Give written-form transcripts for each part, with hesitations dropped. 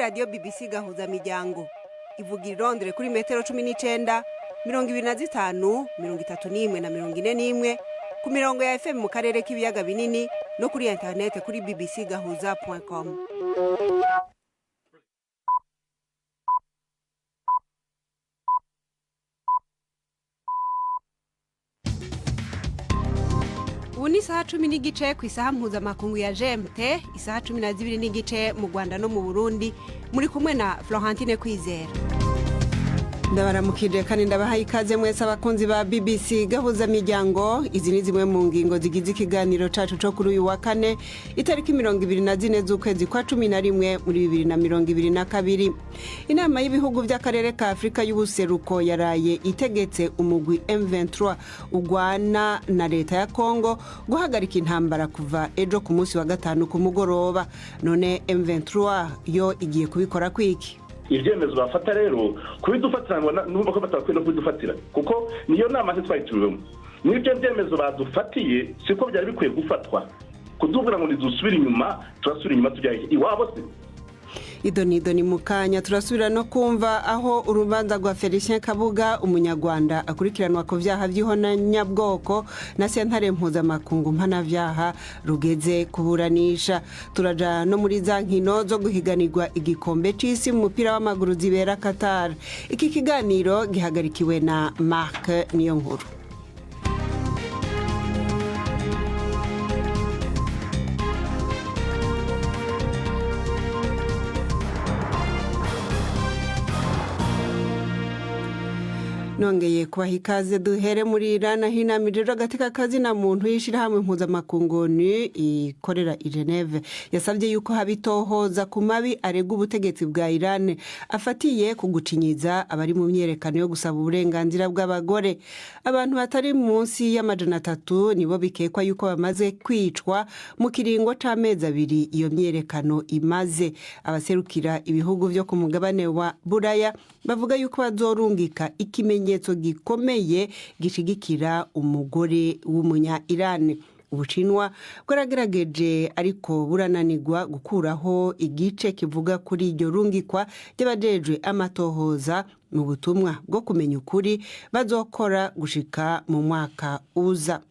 radio BBC gahuza miryango ivuga irondere kuri metero 19 25 31 na 41 ku mirongo ya FM mu karere k'ibiyaga binini no kuri internet kuri bbcgahuza.com. Ubu ni isaha 10 n'igice ku isaha mpuzamakungu ya GMT, isaha 12 n'igice mu Rwanda no mu Burundi. Muri kumwe na Florentine Kwizera. Ndabaramukije kandi ndabahaye ikaze mwese abakunzi ba BBC gahuza miryango. Izi ni zimwe mu ngingo zigize ikiganiro cacu cyo kuri uyu wa kane itariki 24 z'ukwezi kwa 11 muri 2022. Inama y'ibihugu by'akarere ka Afrika y'ubuseruko yaraye itegetse umugwi M23 ugwana na leta ya Kongo guhagarika intambara kuva ejo ku munsi wa gatanu ku mugoroba. None M23 yo igiye kubikora kwiki? Ibyemezo bafata rero kubidufatira n'umva ko batakwiye no kubidufatira kuko niyo nama twayitubemo n'ibyo byemezo badufatiye siko byari bikwiye gufatwa kudubura ngo nizusubira inyuma turasubira inyuma tujya iwabo se. Idoni mukanya turasubira no kumva aho urubanza rwa Felicien Kabuga umunyarwanda akurikiranwa ku vyaha vy'ihonanyabwoko na sentare mpuzamakungu mpanavyaha rugeze kuburanisha. Turaja no muri za nkino zo guhiganirwa igikombe c'isi mu mupira w'amaguru zibera Qatar. Iki kiganiro gihagarikiwe na Mark Niyonkuru. Nongeye kubaha ikaze duhere muri Irana hinamije gatika kazi na muntu yishirahamwe mpuzamakungu ikorera i Geneve yasabye yuko habitohoza ku mabi arega ubutegetsi bwa Iran afatiye kugucinyiza abari mu myerekano yo gusaba uburenganzira bw'abagore. Abantu batari munsi y'amajana 3 nibo bikekwa yuko bamaze kwicwa mu kiringo c'amezi 2 iyo myerekano imaze. Abaserukira ibihugu byo ku mugabane wa Buraya bavuga yuko bazorungika ikimenyetso gikomeye gishigikira umugore w'umunya Iran. Ubushinwa bwaragerageje ariko burananirwa gukuraho igice kivuga kuri iryo rungikwa ry'abajejwe amatohoza mu butumwa bwo kumenya ukuri bazokora gushika mu mwaka uza.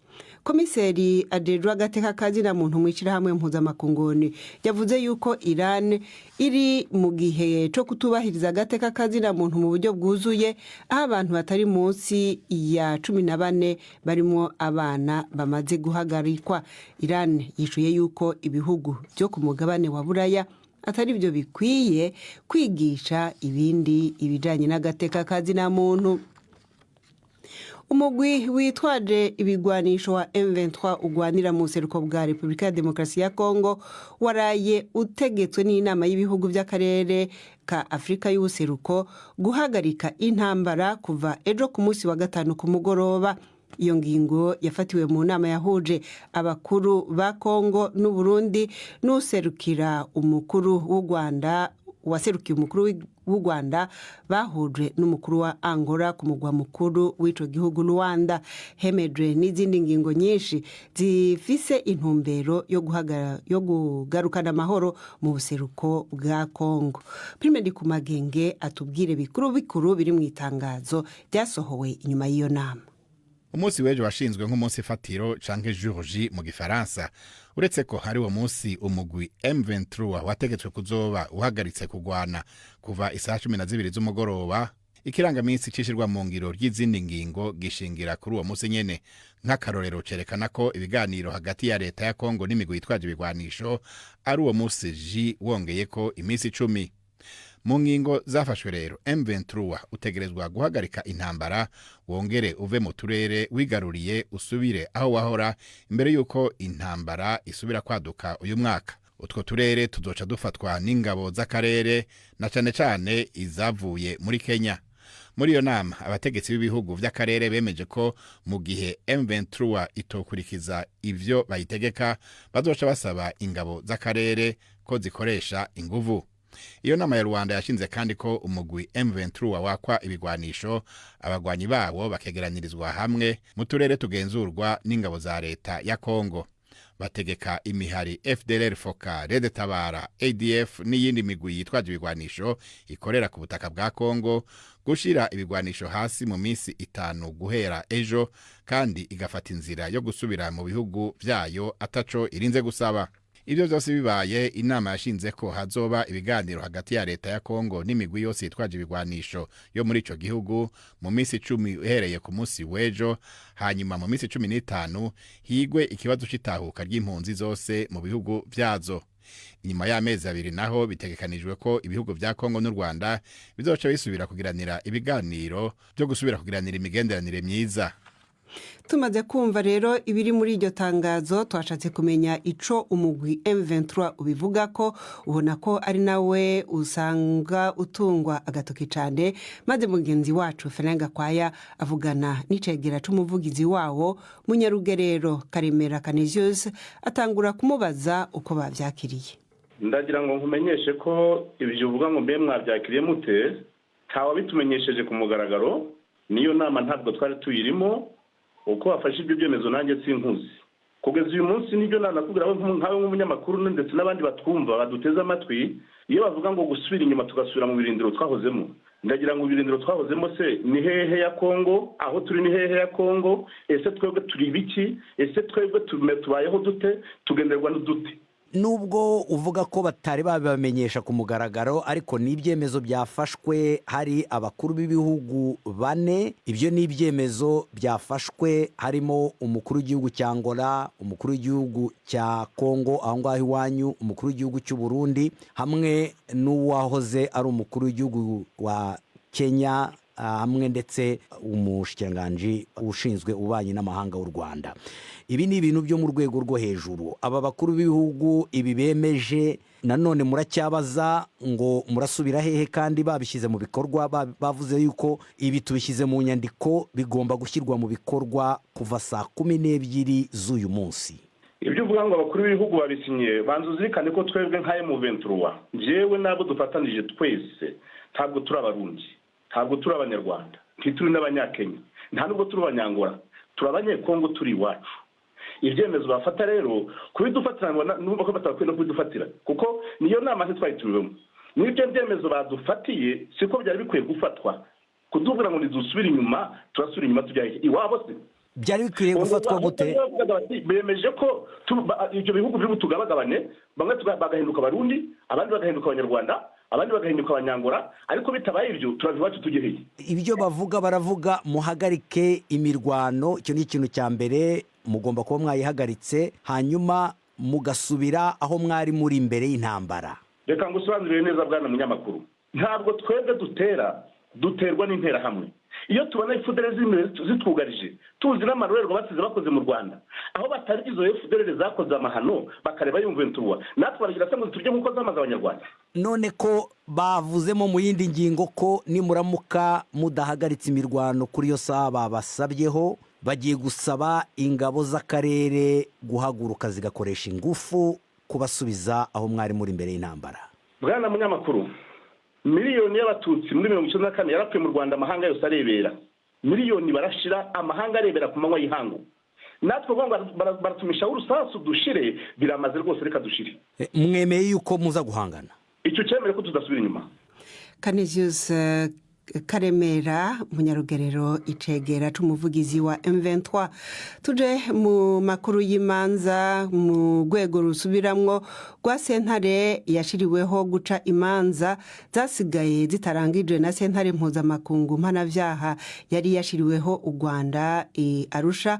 Komiseri ajejwe agateka kazi na muntu mwishirahamwe mpuzamakungu yavuze yuko Iran iri mu gihe cyo kutubahiriza agateka kazi na muntu mu buryo bwuzuye, aho abantu batari munsi ya 14 barimo abana bamaze guhagarikwa. Iran yishuye yuko ibihugu byo ku mugabane wa Buraya atari byo bikwiye kwigisha ibindi ibijanye n'agateka kazi na muntu. Umugwi witwaje ibigwanisho wa M23 ugwanira mu seruko bwa Republika ya Demokarasi ya Kongo waraye utegetswe n'inama y'ibihugu by'akarere ka Afrika y'ubuseruko guhagarika intambara kuva ejo ku munsi wa gatanu ku mugoroba. Iyo ngingo yafatiwe mu nama yahuje abakuru ba Kongo n'u Burundi n'userukira umukuru w'u Rwanda waserukiye umukuru w'u Rwanda bahuje n'umukuru wa Angola ku mugwa mukuru w'ico gihugu Rwanda. Hemejwe n'izindi ngingo nyinshi zifise intumbero yo kugarukana amahoro mu buseruko bwa Kongo. Prime Ndikumagenge atubwire bikuru biri mu itangazo ryasohowe inyuma y'iyo nama. Umunsi wejo washinzwe nk'umunsi fatiro canke jour J mu gifaransa. Uretse ko hari uwo munsi umugwi M23 wategetswe kuzoba uhagaritse kugwana kuva isaha 12 z'umugoroba, ikirangaminsi cishirwa mu ngiro ry'izindi ngingo gishingira kuri uwo munsi nyene. Nk'akarorero cerekana ko ibiganiro hagati ya leta ya Kongo n'imigwi yitwaje ibigwanisho ari uwo munsi J wongeye ko iminsi 10. Mu ngingo zafashwe rero M23 utegerezwa guhagarika intambara, wongere uve mu turere wigaruriye usubire aho wahora imbere yuko intambara isubira kwaduka uyu mwaka. Utwo turere tuzoca dufatwa n'ingabo z'akarere na cane izavuye muri Kenya. Muri iyo nama abategetsi b'ibihugu by'akarere bemeje ko mu gihe M23 itokurikiza ivyo bayitegeka bazoca basaba ingabo z'akarere ko zikoresha inguvu. Iyo nama ya Rwanda yashinze kandi ko umugwi M23 wakwa ibigwanisho abagwanyi babo bakegeranyirizwa hamwe mu turere tugenzurwa n'ingabo za leta ya Kongo. bategeka imihari FDLR Foka, Red Tabara, ADF n'iyindi migwi yitwaje ibigwanisho ikorera ku butaka bwa Kongo gushira ibigwanisho hasi mu minsi 5 guhera ejo, kandi igafata inzira yo gusubira mu bihugu vyayo ataco irinze gusaba. Ibyo byose bibaye, inama yashinze ko hazoba ibiganiro hagati ya leta ya Kongo n'imigwi yose yitwaje ibigwanisho yo muri ico gihugu mu minsi 10 uhereye ku munsi w'ejo, hanyuma mu minsi 15 higwe ikibazo c'itahuka ry'impunzi zose mu bihugu vyazo. Inyuma y'amezi 2 naho bitegekanijwe ko ibihugu vya Kongo n'u Rwanda bizoca bisubira kugiranira ibiganiro byo gusubira kugiranira imigenderanire myiza. Tumaze kumva rero ibiri muri iryo tangazo, twashatse kumenya ico umugwi M23 ubivuga ko, ubona ko ari nawe usanga utungwa agatoki cane, maze mugenzi wacu Ferenga Kwaya avugana n'icegera c'umuvugizi wawo Munyarugerero Karemera Canisius, atangura kumubaza uko bavyakiriye. Ndagira ngo nkumenyeshe ko ibyo uvuga ngo mbe mwavyakiriye mute, kawa bitumenyesheje ku mugaragaro, niyo nama ntabwo twari tuyirimo, uko wafashe ibyo byemezo nanjye sinkuzi. Kugeza uyu munsi nibyo nanakubwira nkawe nk'umunyamakuru ndetse n'abandi batwumva baduteze amatwi, iyo bavuga ngo gusubira inyuma tugasubira mu birindiro twahozemo. Ndagira ngo ibirindiro twahozemo se ni hehe ya Kongo, aho turi ni hehe ya Kongo, ese twebwe turi biki, ese twebwe tubayeho dute, tugenderwa n'udute. Nubwo uvuga ko batari babamenyesha ku mugaragaro, ariko n'ibyemezo byafashwe, hari abakuru b'ibihugu 4, ibyo n'ibyemezo byafashwe harimo umukuru w'igihugu cya Angola, umukuru w'igihugu cya Kongo aho ngaho iwanyu, umukuru w'igihugu cy'u Burundi, hamwe n'uwahoze ari umukuru w'igihugu wa Kenya, hamwe ndetse umushikiranganji ushinzwe ububanyi n'amahanga w'u Rwanda. Ibi ni ibintu byo mu rwego rwo hejuru. Aba bakuru b'ibihugu ibi bemeje, nanone muracyabaza ngo murasubira hehe kandi babishyize mu bikorwa? Bavuze yuko ibi tubishyize mu nyandiko, bigomba gushyirwa mu bikorwa kuva saa 12 z'uyu munsi. Ibyo uvuga ngo abakuru b'ibihugu babisinye, banza uzirikane ko twebwe nka M23, jewe nabo dufatanije twese, ntabwo turi abarundi, ntabwo turi abanyarwanda, ntituri n'abanyakenya, nta nubwo turi abanyangora, turi abanyekongo, turi iwacu. Ibyemezo bafata rero kubidufatira n'ubwo ko batakwiye no kubidufatira, kuko niyo nama twari tubibemo. N'ibyo byemezo badufatiye siko byari bikwiye gufatwa, kudubura ngo nidusubira inyuma, turasubira inyuma tujya iwabo se. Byari bikwiye gufatwa gute? Bemeje ko ibyo bihugu biri butugabagabane, bamwe bagahinduka abarundi, abandi bagahinduka abanyarwanda, abandi bagahinduka abanyangora, ariko bitabaye ibyo turabiwacu tugeheye. Ibyo baravuga muhagarike imirwano, icyo ni ikintu cya mbere, mugomba kuba mwayihagaritse, hanyuma mugasubira aho mwari muri imbere y'intambara. Reka ngusobanurire neza bwana munyamakuru, ntabwo twebwe duterwa n'intera hamwe. Iyo tubona FDLR zitwugarije, tuzi n'amarorerwa basize bakoze mu Rwanda, aho batari izo FDLR zakoze amahano bakareba M23, natwe baragira se ngo turye nkuko zamaze abanyarwanda. None ko bavuzemo mu yindi ngingo ko nimuramuka mudahagaritse imirwano kuri yo saba basabyeho, bagiye gusaba ingabo z'akarere guhaguruka zigakoresha ingufu kubasubiza aho mwari muri imbere y'intambara. Bwana munyamakuru, miliyoni y'abatutsi muri 1994 yarapfuye mu Rwanda, amahanga yose arebera. Miliyoni barashira, amahanga arebera ku manywa y'ihangu. Natwe baratumisha urusasu dushire, biramaze rwose, reka dushire. Mwemeye yuko muza guhangana? Icyo cyemere ko tudasubira inyuma. Canisius Karemera Munyarugerero, icegera c'umuvugizi wa M23. Tuje mu makuru y'imanza mu rwego rusubiramwo rwa sentare yashiriweho guca imanza zasigaye zitarangijwe na sentare mpuzamakungu mpanavyaha yari yashiriweho u Rwanda Arusha,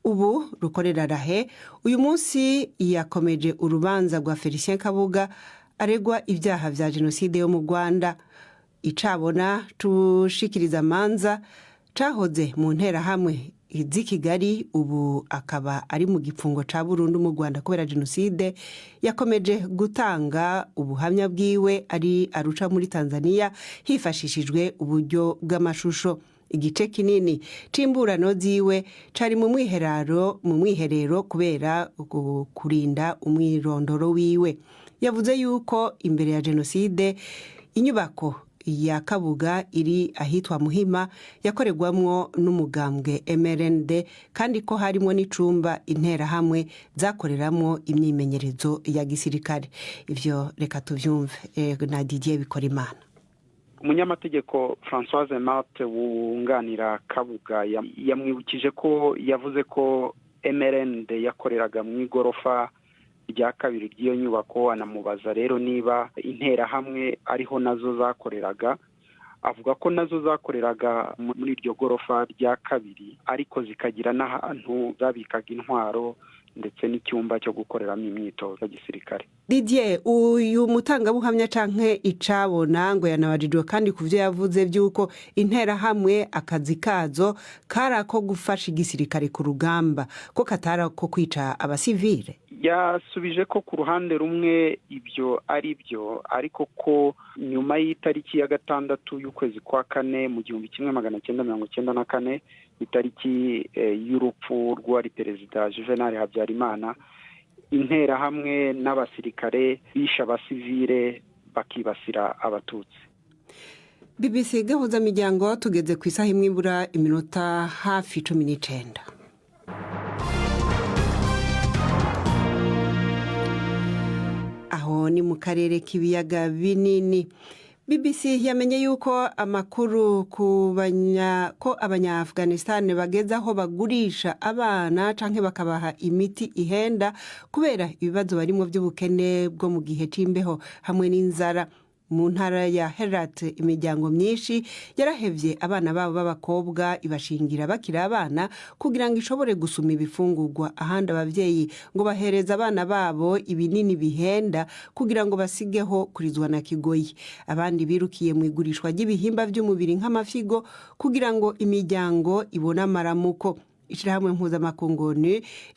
ubu rukorera rahe. Uyu munsi yakomeje urubanza rwa Felicien Kabuga aregwa ibyaha vya jenoside yo mu Rwanda. Icabona tushikiriza manza cahoze mu ntera hamwe z'i Kigali, ubu akaba ari mu gipfungo ca burundu mu Rwanda kubera jenoside, yakomeje gutanga ubuhamya bwiwe ari Arusha muri Tanzania hifashishijwe uburyo bw'amashusho. Igice kinini c'imburano ziwe cari mu mwiherero kubera kurinda umwirondoro wiwe. Yavuze yuko imbere ya jenoside inyubako ya Kabuga iri ahitwa Muhima yakorerwamwo n'umugambwe MRND kandi ko harimo n'icumba interahamwe zakoreramwo imyimenyerezo ya gisirikare. Ivyo reka tuvyumve na Didier Bikorimana. Umunyamategeko Françoise Marthe wunganira Kabuga yamwibukije ko yavuze ko MRND yakoreraga mu igorofa rya kabiri ry'iyo nyubako, anamubaza rero niba interahamwe ariho nazo zakoreraga. Avuga ko nazo zakoreraga muri iryo gorofa rya kabiri ariko zikagira n'ahantu zabikaga intwaro ndetse n'icyumba cyo gukoreramo imyitozo ya gisirikare. Didier, uyu mutangabuhamya canke icabona ngo yanabajijwe kandi kuvyo yavuze byuko interahamwe akazi kazo karako gufasha igisirikare ku rugamba ko katarako kwica abasivile. Yasubije ko ku ruhande rumwe ibyo ari byo, ariko ko nyuma y'itariki ya 6 y'ukwezi kwa 4 mu 1994 itariki y'urupfu rw'uwari perezida Juvenal Habyarimana, interahamwe n'abasirikare bisha abasivile bakibasira abatutsi. BBC gahuza miryango tugeze ku isaha imwe ibura iminota hafi 19. Aho ni mu karere k'ibiyaga binini. BBC yamenye yuko amakuru ko abanya-Afghanistan bageza aho bagurisha abana canke bakabaha imiti ihenda kubera ibibazo barimo by'ubukene bwo mu gihe c'imbeho hamwe n'inzara. Mu ntara ya Herat imiryango myinshi yarahevye abana babo b'abakobwa ibashingira bakiri abana kugira ngo ishobore gusuma ibifungurwa, ahandi abavyeyi ngo bahereza abana babo ibinini bihenda kugira ngo basigeho kurizwa na kigoyi. Abandi birukiye mu igurishwa ry'ibihimba by'umubiri nk'amafigo kugira ngo imiryango ibone amaramuko. Ishirahamwe mpuzamakungu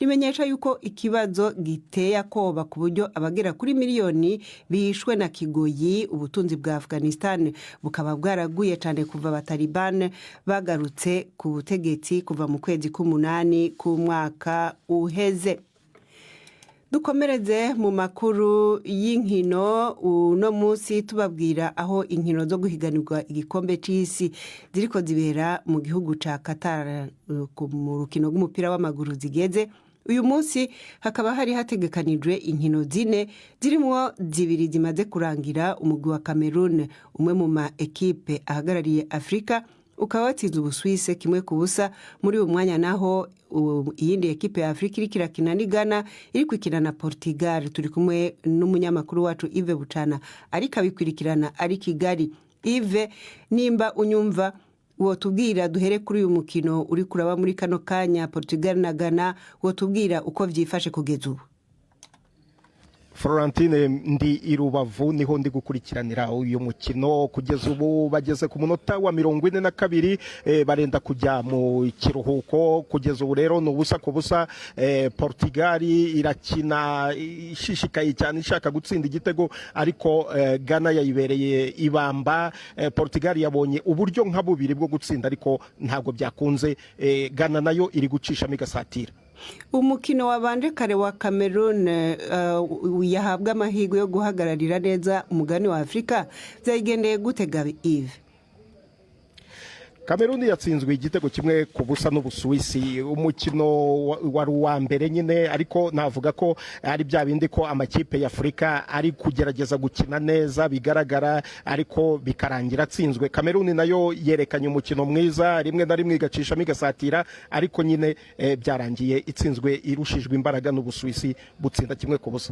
rimenyesha yuko ikibazo giteye akoba ku buryo abagera kuri miliyoni bishwe na kigoyi. Ubutunzi bwa Afghanistan bukaba bwaraguye cyane kuva abataliban bagarutse ku butegetsi kuva mu kwezi k'umunani k'umwaka uheze. Dukomereze mu makuru y'inkino uno munsi tubabwira aho inkino zo guhiganirwa igikombe c'isi ziriko zibera mu gihugu ca Qatar mu rukino rw'umupira w'amaguru zigeze. Uyu munsi hakaba hari hategekanijwe inkino zine zirimwo zibiri zimaze kurangira. Umugwi wa Cameroon umwe mu ma ekipe ahagarariye Afrika ukaba watsinze Ubusuwise 1-0. Muri uwo mwanya naho iyindi ekipe ya Afrika iri kirakina ni Ghana iri kwikina na Portugal. Turi kumwe n'umunyamakuru wacu Yves Bucana ariko abikwirikirana ari Kigali. Yves, nimba unyumva wotubwira duhere kuri uyu mukino uri kuraba muri kano kanya Portugal na Ghana, wotubwira uko vyifashe kugeza ubu? Florentine ndi irubavu niho ndi gukurikiranira uyu mukino kugeza ubu bageze ku munota wa 42 barenda kujya mu kiruhuko. Kugeza ubu rero no busa ku busa, Portugal irakina ishishikaye cyane ishaka gutsinda igitego ariko Ghana yayibereye ibamba. Portugal yabonye uburyo nka bubiri bwo gutsinda ariko ntabwo byakunze. Ghana nayo iri gucishamo igasatira. Umukino wabanje kare wa Cameroon yahabwa amahirwe yo guhagararira neza umugani wa Afrika, byagendeye gute Gabi Yves? Cameroon yatsinzwe igitego 1-0 n'Ubusuwisi. Umukino wari uwa mbere nyine, ariko navuga ko ari bya bindi ko amakipe ya Afrika ari kugerageza gukina neza bigaragara ariko bikarangira atsinzwe. Cameroon nayo yerekanye umukino mwiza, rimwe na rimwe igacishamo igasatira ariko nyine byarangiye itsinzwe irushijwe imbaraga n'Ubusuwisi butsinda 1-0.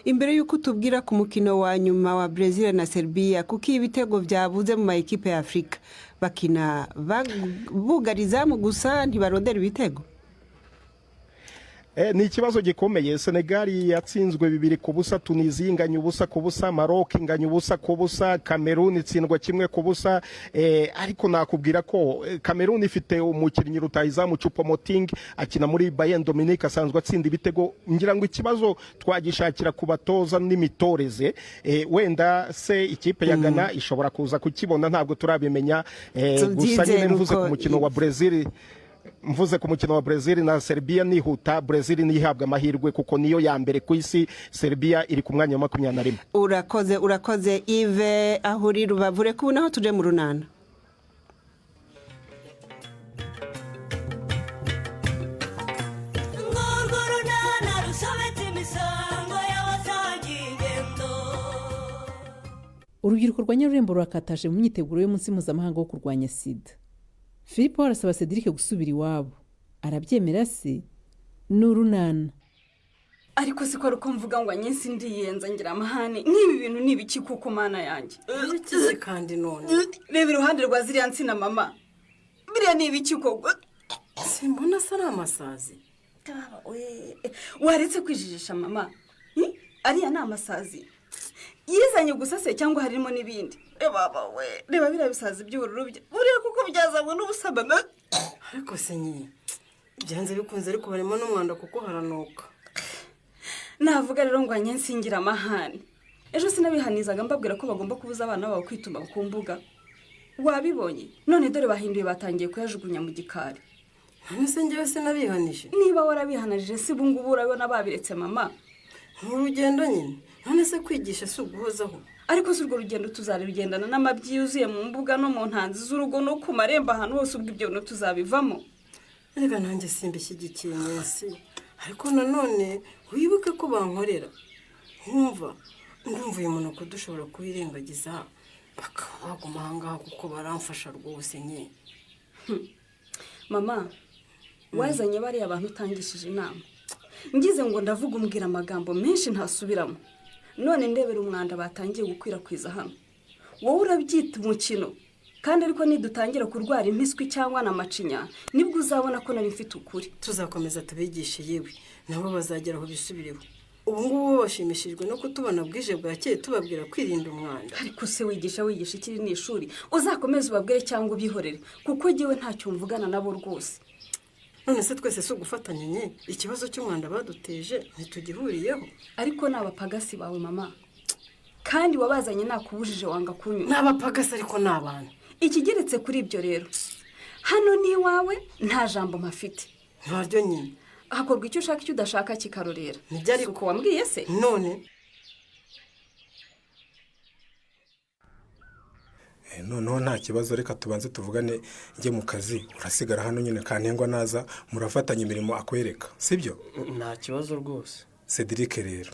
Imbere yuko tubwira ku mukino wa nyuma wa Brazil na Serbia, kuko ibitego byabuze mu makipe ya Afrika bakina bugariza mu gusa ntibarondera ibitego. Ni ikibazo gikomeye. Senegal yatsinzwe 2-0, Tunisia inganya 1-0, Maroc inganya 1-0, Cameroon itsindwa 1-0. Ariko nakubwira ko Cameroon ifite umukinnyi rutahizamu Choupo-Moting akina muri Bayern Dominique asanzwe atsinda ibitego. Ngira ngo ikibazo twagishakira ku batoza n'imitoreze, wenda se ikipe ya Ghana ishobora kuza kukibona, ntabwo turabimenya. Gusa nyine mvuze ku mukino wa Brazil mvuze ku mukino wa Brazil na Serbia nihuta, Brazil nihabwa amahirwe kuko niyo ya mbere ku isi, Serbia iri ku mwanya wa 21. urakoze Yves aho uri Rubavu. Reka ubu naho tuje mu runana. urubyiruko rwa Nyarurembo rurakataje mu myiteguro y'umunsi mpuzamahanga wo kurwanya sida. Philippe arasaba Cedric gusubira iwabo, arabyemera se? N'urunana ariko siko ruko mvuga ngo anyinsi ndiyenza ngira amahane n'ibi bintu nibiki kuko mana yanjye bikize kandi none reba iruhande rwa ziriya nsina mama, biriya nibiki koko simbona sara amasazi waretse kwijijisha mama. Ariya ni amasazi yizanye gusa se cyangwa harimo n'ibindi? Baba we reba biriya bisazi by'ubururu buriya kuko byazanywe n'ubusabana. ariko se nyine byanze bikunze ariko barimo n'umwanda kuko haranuka. Navuga rero ngo anyensingira amahane. Ejo sinabihanizaga mbabwira ko bagomba kubuza abana babo kwituma ku mbuga. Wabibonye none dore bahinduye batangiye kuyajugunya mu gikari. None se njyewe sinabihanije? Niba warabihanije si bungubu urabona babiretse mama. Urugendo nyine none se kwigisha si uguhozaho. Ariko si urwo rugendo tuzarugendana n'amabyi yuzuye mu mbuga no mu ntanzi z'urugo no ku marembo ahantu hose ubwo ibyo no tuzabivamo. Reka nanjye simbishyigikiye mwese. Ariko nanone wibuke ko bankorera. Nkumva ndumva uyu muntu ko dushobora kubirengagiza bakaba baguma ahangaha kuko baramfasha rwose nye. Mama wazanye bari abantu utangishije inama. Ngize ngo ndavuga umbwira amagambo menshi ntasubiramo. None ndebera umwanda batangiye gukwirakwiza hano. Wowe urabyita umukino. Kandi ariko nidutangira kurwara impiswi cyangwa n'amacinya nibwo uzabona ko nari mfite ukuri. Tuzakomeza tubigishe yewe nabo bazagera aho bisubireho. Ubu ngubu bashimishijwe no kutubona bwije bwakeye tubabwira kwirinda umwanda. Ariko se wigisha ikiri ni ishuri uzakomeza ubabwire cyangwa ubihorere kuko giwe ntacyo mvugana nabo rwose. None se twese so gufatanya nye ikibazo cy'umwanda baduteje ntitugihuriyeho. Ariko nabapagasi bawe mama. Kandi wabazanye nakubujije wanga kunywa. Nabapagasi ariko nabana. Ikigeretse kuri ibyo rero hano ni wawe nta jambo mafite. Ntaryo nyine hakorwa icyo ushaka icyo udashaka kikarorera. Nijyari uko wambwiye se none noneho nta kibazo reka tubanze tuvugane njye mu kazi urasigara hano nyine kantengwa naza murafatanya imirimo akwereka sibyo? Nta kibazo rwose. Cedric rero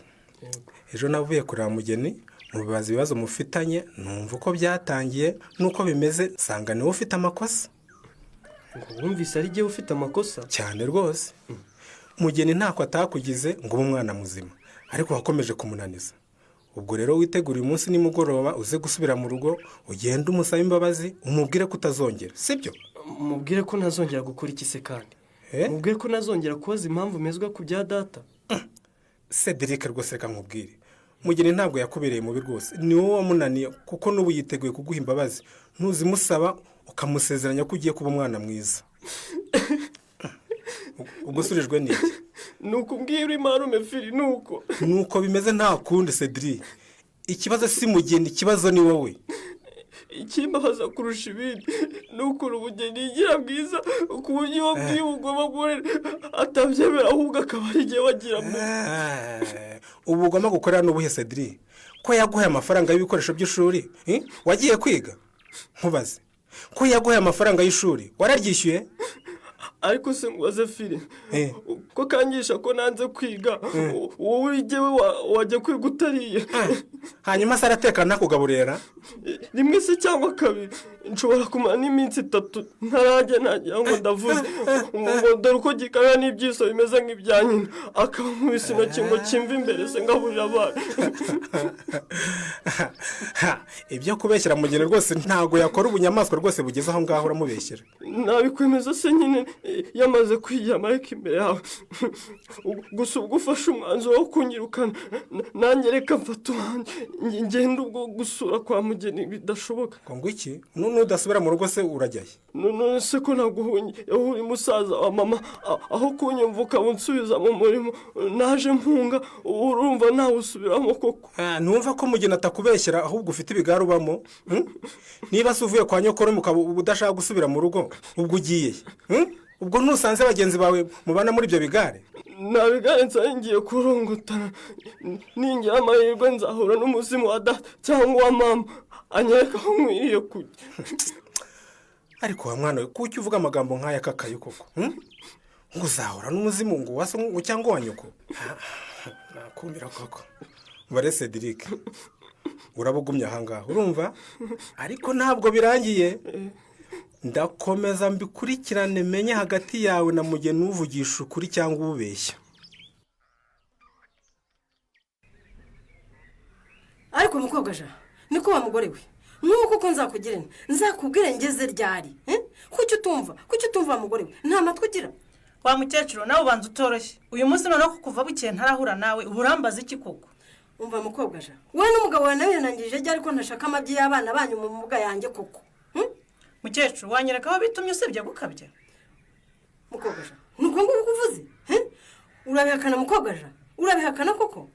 ejo navuye kureba mugeni mubibaza ibibazo mufitanye numva uko byatangiye nuko bimeze nsanga niwe ufite amakosa. Ngo wumvise ari giye ufite amakosa cyane rwose. Mugeni ntako atakugize ngo ube umwana muzima ariko wakomeje kumunaniza. Ubwo rero witegura uyu munsi nimugoroba uze gusubira mu rugo ugende umusabe imbabazi umubwire ko utazongera sibyo? Mubwire ko ntazongera gukora iki se kandi? Mubwire ko ntazongera kubaza impamvu mezwa ku bya data. Cedric rwose reka nkubwire Mugeni ntabwo yakubereye mubi rwose ni wowe wamunaniye kuko n'ubu yiteguye kuguha imbabazi ntuzimusaba ukamusezeranya ko ugiye kuba umwana mwiza. Ugusurijwe n'iki? Nuko mbwira imarume firi nuko bimeze nta kundi Cedric. Ikibazo si Mugeni ikibazo ni wowe. Ikimbabaza kurusha ibindi nuko ubugeni igira bwiza ku buryo wabwiye ugomba gukorera atabyemera ahubwo akaba ari igihe wagira mu ubu ugomba gukorera n'ubuhe Cedric ko yaguhaye amafaranga y'ibikoresho by'ishuri wagiye kwiga? Nkubaze ko yaguhaye amafaranga y'ishuri wararyishyuye? Ariko se ngwaze firi ko kangisha ko nanze kwiga wowe igewe wajya kwiga utariye hanyuma se aratekana kugaburira rimwe se cyangwa kabiri nshobora kumara n'iminsi 3 ntarajya nagira ngo ndavuze ngo dore uko gikara n'ibyiso bimeze nk'ibyanyina akaba nkubise intoki ngo kimve imbere se ngaburira abana. Ibyo kubeshyira Mugeni rwose ntago yakora ubunyamaswa rwose bugeze aho ngaho uramubeshyira. Nabikwemeza se nyine yamaze kwigira mareka imbere yawe gusa ubwo ufashe umwanzuro wo kunyirukana nanjye reka mfata ngenda ubwo gusura kwa Mugeni bidashoboka. Ngo iki nudasubira mu rugo se urajyaye? None se ko naguhunye uri musaza wa mama aho kunyumvuka bunsubiza mu murimo naje mpunga urumva nawe usubiramo koko. Numva ko Mugeni atakubeshyira ahubwo ufite ibigaru bamo. Niba se uvuye kwa nyokoro mukaba udashaka gusubira mu rugo ubwo ugiye ubwo ntusanze bagenzi bawe mubana muri ibyo bigare? nta bigare nsangiye kurungutana, ningira amahirwe nzahura n'umuzimu wa data cyangwa wa mama anyereka aho nkwiriye kujya. ariko wa mwana we kuki uvuga amagambo nk'aya kakaye koko? ngo uzahura n'umuzimu ngo wase ngo cyangwa wa nyoko? nakumira koko. bare Cedric, urabugumye ahangaha urumva, ariko ntabwo birangiye. ndakomeza mbikurikirane menye hagati yawe na mugeni uvugisha ukuri cyangwa ububeshya. ariko mukobwa ja niko wa mugore we, nk'uko ko nzakugirene nzakubwire ngeze ryari? kuki utumva wa mugore we, nta matwi ugira? wa mukecuru nawe ubanza utoroshye, uyu munsi noneho kuva bukeye ntarahura nawe uburambaza iki koko? umva mukobwa ja, we n'umugabo wawe nawe yanangije ryari ko ntashaka amabyi y'abana banyu mu mbuga yanjye koko? mukecuru wanyereka aho bitumye usibye gukabya? mukobwa ja nuko nguko uvuze? urabihakana mukobwa ja, urabihakana koko?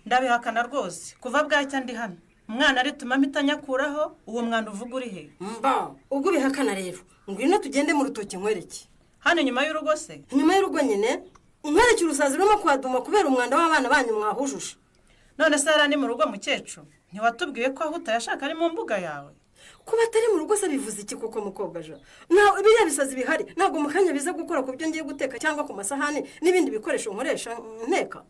ndabihakana rwose, kuva bwacya ndi hano umwana arituma mpita nyakuraho. uwo mwana uvuga uri he? mba ubwo bihakana rero ngwino tugende mu rutoki nkwereke. hano inyuma y'urugo se? inyuma y'urugo nyine nkwereke urusazi rurimo kwaduma kubera umwanda w'abana banyu mwahujuje. none se hariya ni mu rugo mukecuru? ntiwatubwiye ko aho utayashaka ari mu mbuga yawe? kuba atari mu rugo se bivuze iki koko mukobwa ja? ntawe biriya bisazi bihari ntabwo mu kanya biza gukora ku byo ngiye guteka cyangwa ku masahani n'ibindi bikoresho nkoresha nteka.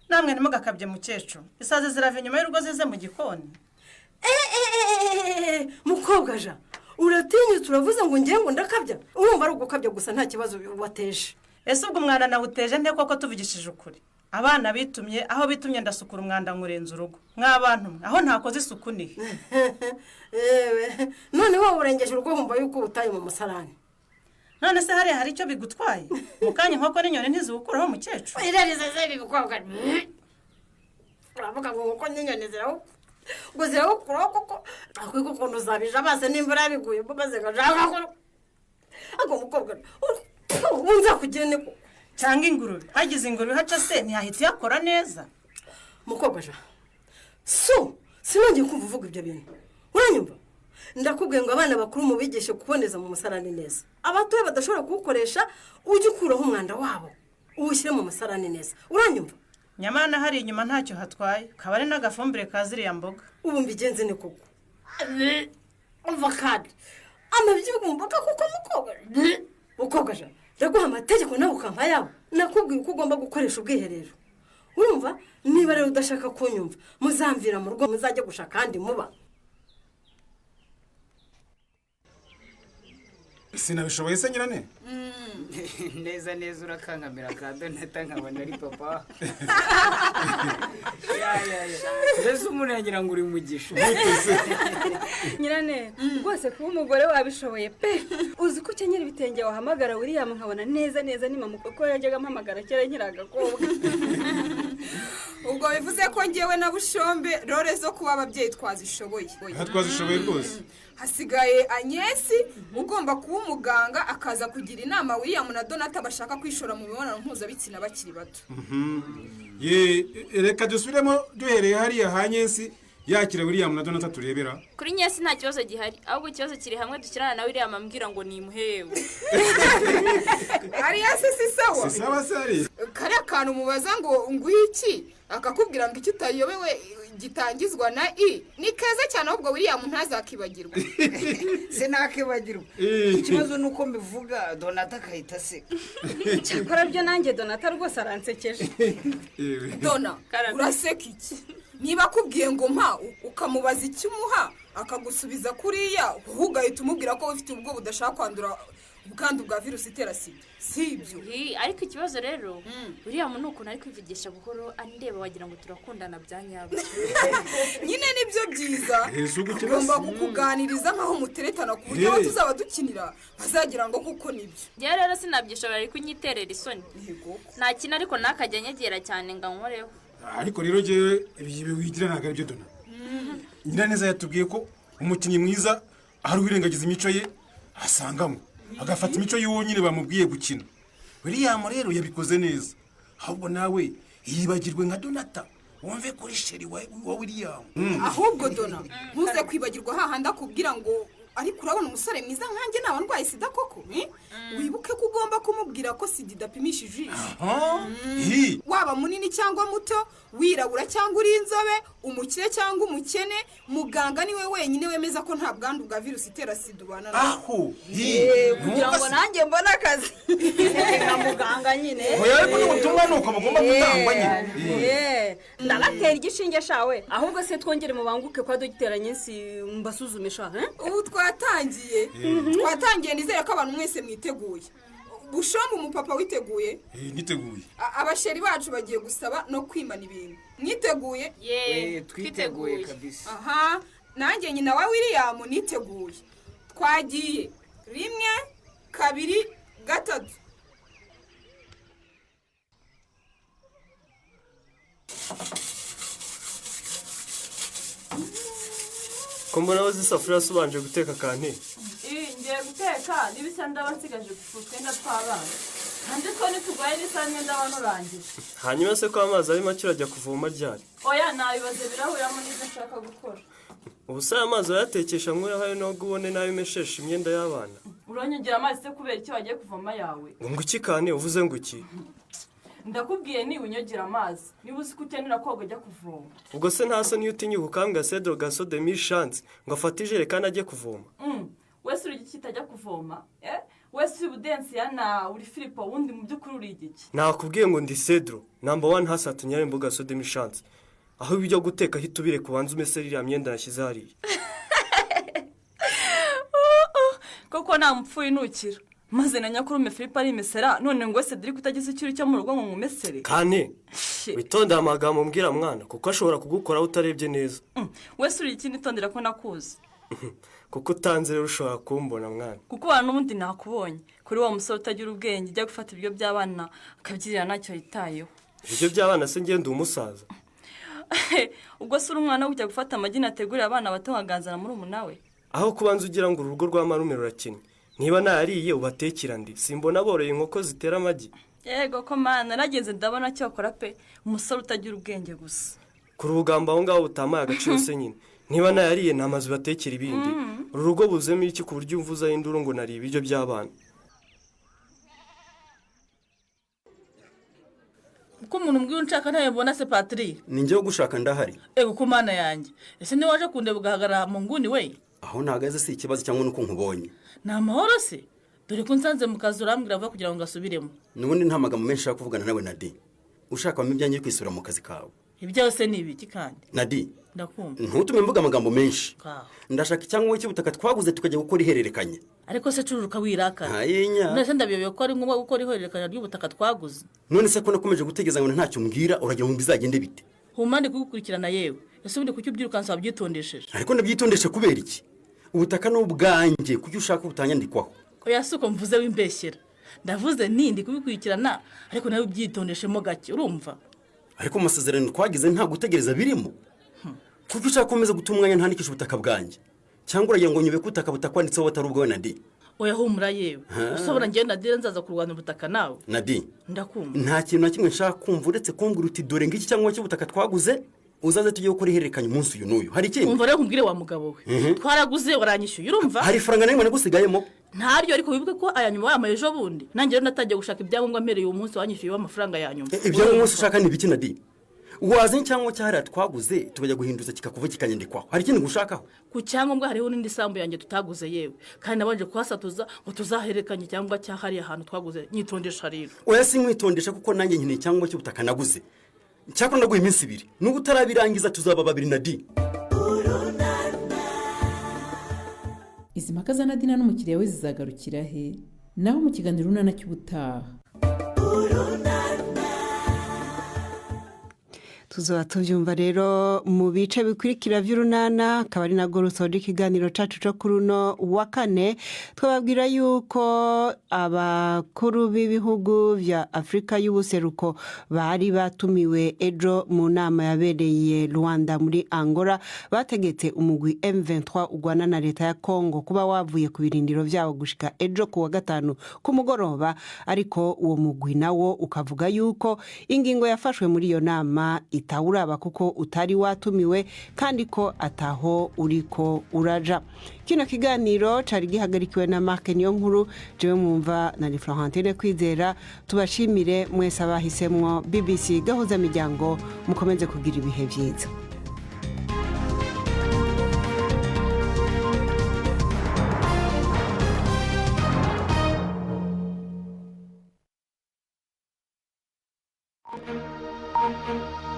namwe ntimugakabye mukecuru, isazi zirava inyuma y'urugo zize mu gikoni. mukobwa ja uratinyutse uravuze ngo ngiye ngo ndakabya? urumva ari ugukabya gusa nta kibazo wateje. ese ubwo umwana nawuteje nte koko tuvugishije ukuri? abana bitumye, aho bitumye ndasukura umwanda nkurenza urugo. mw'abantu mwe aho ntakoze isuku nihe? none wowe urengeje urugo wumva yuko ubutaye mu musarani. none se hariya hari icyo bigutwaye? mu kanya inkoko n'inyoni ntiziwukuraho mukecuru? irarize zebi bikobwa, uravuga ngo inkoko n'inyoni ngo zirawukuraho koko? akwiko ukuntu uzabije amaso n'imvura yabiguye maze ngashaka ko ako mukobwa unzakugene ko cyangwa ingurube. hagize ingurube haca se ntiyahita yakora neza? mukobwa ja sinongeye kumva uvuga ibyo bintu, uranyumva? ndakubwiye ngo abana bakuru mubigishe kuboneza mu musarani neza. abatoya badashobora kuwukoresha ujye ukuraho umwanda wabo uwushyire mu musarani neza, uranyumva? nyamana hari inyuma ntacyo hatwaye, kaba ari n'agafumbire ka ziriya mboga. ubu mbigenze ni koko umva kandi amabyi y'umboga kuko mukobwa ja ndaguha amategeko nawe ukampa yawe. nakubwiye uko ugomba gukoresha ubwiherero, urumva? niba rero udashaka kunyumva muzamvira mu rugo muzajya gushaka ahandi muba. sinabishoboye se nyirane? neza neza urakankamira ka Donata nkabona ari papa. mbese umuntu yagira ngo uri mugisha. nyirane rwose kuba umugore wabishoboye pe. uzi ko ukenyera ibitenge wahamagara William nkabona neza ni mama kuko yajyaga ampamagara kera nkiri agakobwa. ubwo bivuze ko ngewe na Bushombe rore zo kuba ababyeyi twazishoboye. twazishoboye rwose. hasigaye Anyesi ugomba kuba umuganga akaza kugira inama William na Donata bashaka kwishora mu mibonano mpuzabitsina bakiri bato. reka dusubiremo duhereye hariya ha Anyesi yakira William na Donata turebera. kuri Nyesi nta kibazo gihari, ahubwo ikibazo kiri hamwe dukirana na William ambwira ngo nimuhewe. Anyesi si sawa? si sawa sari. kare akantu mubaza ngo nguhe iki akakubwira ngo icyo utayobewe gitangizwa na i ni keza cyane, ahubwo William ntazakibagirwa. sinakibagirwa. ikibazo nuko mbivuga Donata akahita se. cyakora byo nanjye Donata rwose aransekeje. Dona uraseka iki? niba akubwiye ngo mpa ukamubaza icyo umuha akagusubiza kuriya wowe ugahita umubwira ko ufite ubwo budashaka kwandura ubwandu bwa virusi itera sida, si ibyo? ariko ikibazo rero William ni ukuntu ari kwivugisha buhoro andeba wagira ngo turakundana bya nyabyo. nyine nibyo byiza, ugomba kukuganiriza nkaho muteretana ku buryo aho tuzaba dukinira bazagira ngo kuko nibyo. njyewe rero sinabyishobora ariko nyiterera isoni. nta kintu ariko nakajya nyegera cyane ngo nkoreho. ariko rero jewe ibi wigira ntabwo ari byo Dona. Nyiraneza yatubwiye ko umukinnyi mwiza ari uwirengagiza imico ye asangamo agafata imico y'uwo nyine bamubwiye gukina. William rero yabikoze neza, ahubwo nawe yibagirwe nka Donata wumve kuri sheri wa William. ahubwo Dona ntuze kwibagirwa hahandi akubwira ngo ariko urabona umusore mwiza nkanjye naba ndwaye sida koko wibuke ko ugomba kumubwira ko sida idapimishije ijisho waba munini cyangwa muto wirabura cyangwa uri inzobe umukire cyangwa umukene muganga niwe wenyine wemeza ko nta bwandu bwa virusi itera sida ubana aho kugira ngo nanjye mbone akazi na muganga nyine ariko n'ubutumwa ni uko bugomba gutangwa nyine ndabatera igishinge shawe ahubwo se twongere mubanguke kwa dogiteri Nyinsi mbasuzumisha ubu twatangiye nizere ko abantu mwese mwiteguye bushomba umupapa witeguye niteguye abasheri bacu bagiye gusaba no kwimana ibintu mwiteguye twiteguye kabisa aha nanjye nyina wa William niteguye twagiye 1 2 3 ko mbona aho zisafuriya subanje guteka kanti ngiye guteka n'ibisa ndaba nsigaje gufuka twenda tw'abana kandi two nitugoye n'isanye ndaba nurangije hanyuma se ko amazi ari make urajya kuvoma ryari oya nabibaze birahuriramo n'ibyo nshaka gukora ubu se aya mazi urayatekesha nk'urahayo nubwo ubone nayo umeshesha imyenda y'abana uranyongera amazi se kubera iki wagiye kuvoma yawe ngo iki kanti uvuze ngo iki ndakubwiye niba unyogera amazi niba uzi ko ukenera koga ujya kuvoma ubwo se nta soni iyo utinyuka ukambwira Cedro gaso de mille chance ngo afate ijerekani ajye kuvoma wese uri igiki utajya kuvoma wese uri Budensiyana uri Filipo wundi mu by'ukuri uri igiki nakubwiye ngo ndi Cedro number 1 hasatu nyarembo gaso de mille chance aho ibyo guteka hita ubire kubanza umese ririya myenda nashyize hariya koko nta mupfuye inukira maze na nyakurume Filipo ari imesera none ngo Cedric utagize icyuri cyo mu rugo ngo ngumesere kane witonda amagambo mbwira mwana kuko ashobora kugukora utarebye neza wese uri ikindi tondera ko nakuzi kuko utanze rero ushobora kumbona mwana kuko abantu n'ubundi nakubonye kuri wa musore utagira ubwenge ujya gufata ibyo by'abana akabyirira ntacyo yitayeho ibyo by'abana se ngende umusaza ubwo se uri umwana ujya gufata amagi nategurira abana bato nkaganzana muri umunawe aho kubanza ugira ngo urugo rwa marume rurakennye niba nariye ubatekera ndi simbona boroye inkoko zitera amagi yego ko mana narageze ndabona cyo akora pe umusore utagira ubwenge gusa ku rugamba aho ngaho utamaye agaciro se nyine niba nayariye nta mazu batekera ibindi uru rugo buzemo iki ku buryo umvuza induru ngo nari ibiryo by'abana uko umuntu mbwiye unshaka ntayabona se Patrick ni njyewe gushaka ndahari ego ku mana yanjye ese ni waje kundeba ugahagarara mu nguni we aho ntagaze si ikibazo cyangwa nuko nkubonye ni amahoro se dore ko nsanze mu kazi urambwira vuba kugira ngo ngasubiremo n'ubundi nta magambo menshi ushaka kuvugana nawe Nadi ushaka wamenya ibyanjye kwisura mu kazi kawe ibyose ni ibiki kandi Nadi ndakumva ntutume mvuga amagambo menshi ndashaka icyangombwa cy'ubutaka twaguze tukajya gukora ihererekanya ariko se cururuka wirakara hayinya none se ndabiyobewe ko ari ngombwa gukora ihererekanya ry'ubutaka twaguze none se ko nakomeje gutegeza ngo ntacyo mbwira uragira ngo bizagende bite humande kugukurikirana yewe ese ubundi kuki ubyirukansa wabyitondesheje ariko nabyitondeshe kubera iki ubutaka n'ubwanjye kuki ushaka ubutanyandikwaho oya suko mvuze w'imbeshyera ndavuze nindi kubikurikirana ariko nawe ubyitondeshemo gake urumva ariko amasezerano twagize nta gutegereza birimo kuko ushaka komeza gutuma umwanya ntandikisha ubutaka bwanjye cyangwa uragira ngo nyube kutaka butakwanditseho batari ubwawe Nadi oya humura yewe usobora ngiye Nadi nzaza kurwana ubutaka nawe Nadi ndakumva nta kintu na kimwe nshaka kumva uretse kumbwira uti dore ngiki cyangwa cy'ubutaka twaguze uzaze tujye gukora ihererekanya umunsi uyu n'uyu hari ikindi umva rero kumbwire wa mugabo we twaraguze waranyishyuye urumva hari faranga n'imwe nagusigayemo ntaryo ariko wibuke ko aya nyuma wamaye ejo bundi nanjye rero natangiye gushaka ibyangombwa mpereye uwo munsi wanyishyuye w'amafaranga ya nyuma ibyo umunsi ushaka ni ibiki Nadi wazanye cyangwa cyahariya twaguze tukajya guhinduza kikakuva kikanyandikwaho hari ikindi gushakaho ku cyangombwa hariho n'indi sambu yanjye tutaguze yewe kandi nabanje kuhasatuza ngo tuzahererekanye cyangwa cyahariya ahantu twaguze nyitondesha rero oya sinkwitondesha kuko nanjye nkeneye cyangwa cy'ubutaka naguze cyakora ndaguha iminsi 2 nubwo utarabirangiza tuzaba 2 Nadi izi mpaka za Nadina n'umukiriya we zizagarukira he naho mu kiganiro runana cy'ubutaha tuzaba tubyumva rero mu bice bikurikira by'urunana akaba ari nabwo rusoje ikiganiro cyacu cyo kuri uno wa kane twababwira yuko abakuru b'ibihugu bya Afurika y'ubuseruko bari batumiwe ejo mu nama yabereye Rwanda muri Angola bategetse umugwi M23 ugwana na leta ya Congo kuba wavuye ku birindiro byabo gushika ejo ku wa gatanu ku mugoroba ariko uwo mugwi nawo ukavuga yuko ingingo yafashwe muri iyo nama bitawuraba kuko utari watumiwe kandi ko ataho uriko uraja. Kino kiganiro cari gihagarikiwe na Mark Niyonkuru, jewe mwumva na Florentine Kwizera. Tubashimire mwese abahisemwo BBC Gahuza Miryango, mukomeze kugira ibihe vyiza. Thank you.